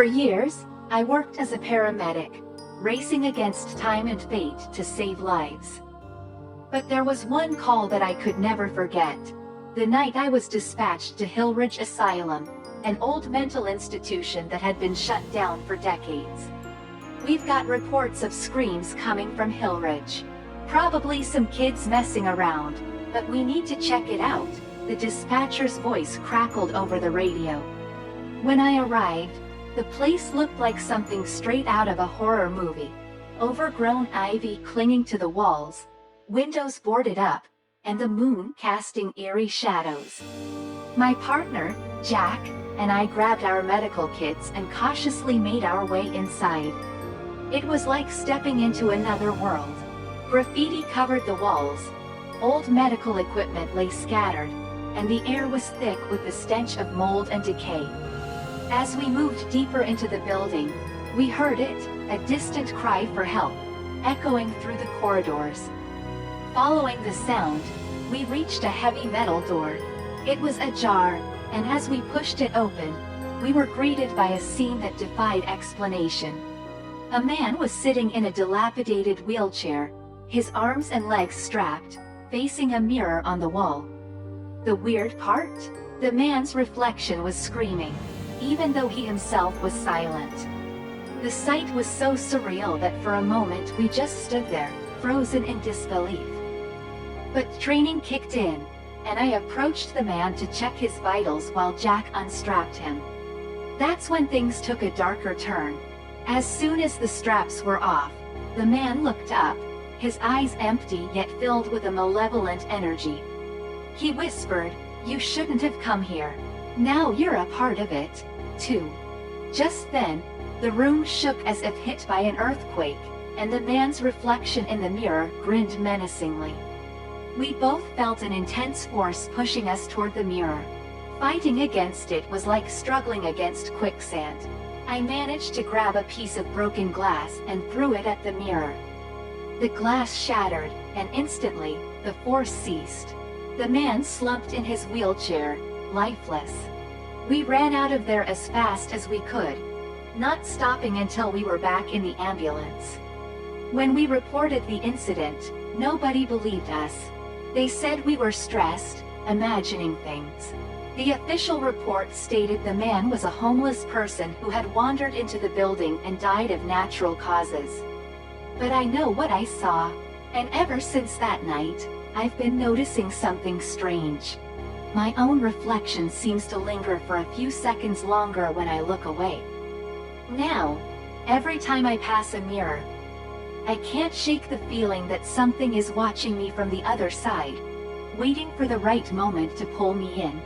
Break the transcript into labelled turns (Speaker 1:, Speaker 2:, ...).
Speaker 1: years, I worked as a paramedic, racing against time and fate to save lives. But there was one call that I could never forget. The night I was dispatched to Hillridge Asylum, an old mental institution that had been shut down for decades. We've got reports of screams coming from Hillridge. Probably some kids messing around, but we need to check it out, the dispatcher's voice crackled over the radio. When I arrived, the place looked like something straight out of a horror movie. Overgrown ivy clinging to the walls, windows boarded up, and the moon casting eerie shadows. My partner, Jack, and I grabbed our medical kits and cautiously made our way inside. It was like stepping into another world. Graffiti covered the walls, old medical equipment lay scattered, and the air was thick with the stench of mold and decay. As we moved deeper into the building, we heard it, a distant cry for help, echoing through the corridors. Following the sound, we reached a heavy metal door. It was ajar, and as we pushed it open, we were greeted by a scene that defied explanation. A man was sitting in a dilapidated wheelchair, his arms and legs strapped, facing a mirror on the wall. The weird part? The man's reflection was screaming, even though he himself was silent. The sight was so surreal that for a moment we just stood there, frozen in disbelief. But training kicked in, and I approached the man to check his vitals while Jack unstrapped him. That's when things took a darker turn. As soon as the straps were off, the man looked up, his eyes empty yet filled with a malevolent energy. He whispered, "You shouldn't have come here. Now you're a part of it, too." Just then, the room shook as if hit by an earthquake, and the man's reflection in the mirror grinned menacingly. We both felt an intense force pushing us toward the mirror. Fighting against it was like struggling against quicksand. I managed to grab a piece of broken glass and threw it at the mirror. The glass shattered, and instantly, the force ceased. The man slumped in his wheelchair, lifeless. We ran out of there as fast as we could, not stopping until we were back in the ambulance. When we reported the incident, nobody believed us. They said we were stressed, imagining things. The official report stated the man was a homeless person who had wandered into the building and died of natural causes. But I know what I saw, and ever since that night, I've been noticing something strange. My own reflection seems to linger for a few seconds longer when I look away. Now, every time I pass a mirror, I can't shake the feeling that something is watching me from the other side, waiting for the right moment to pull me in.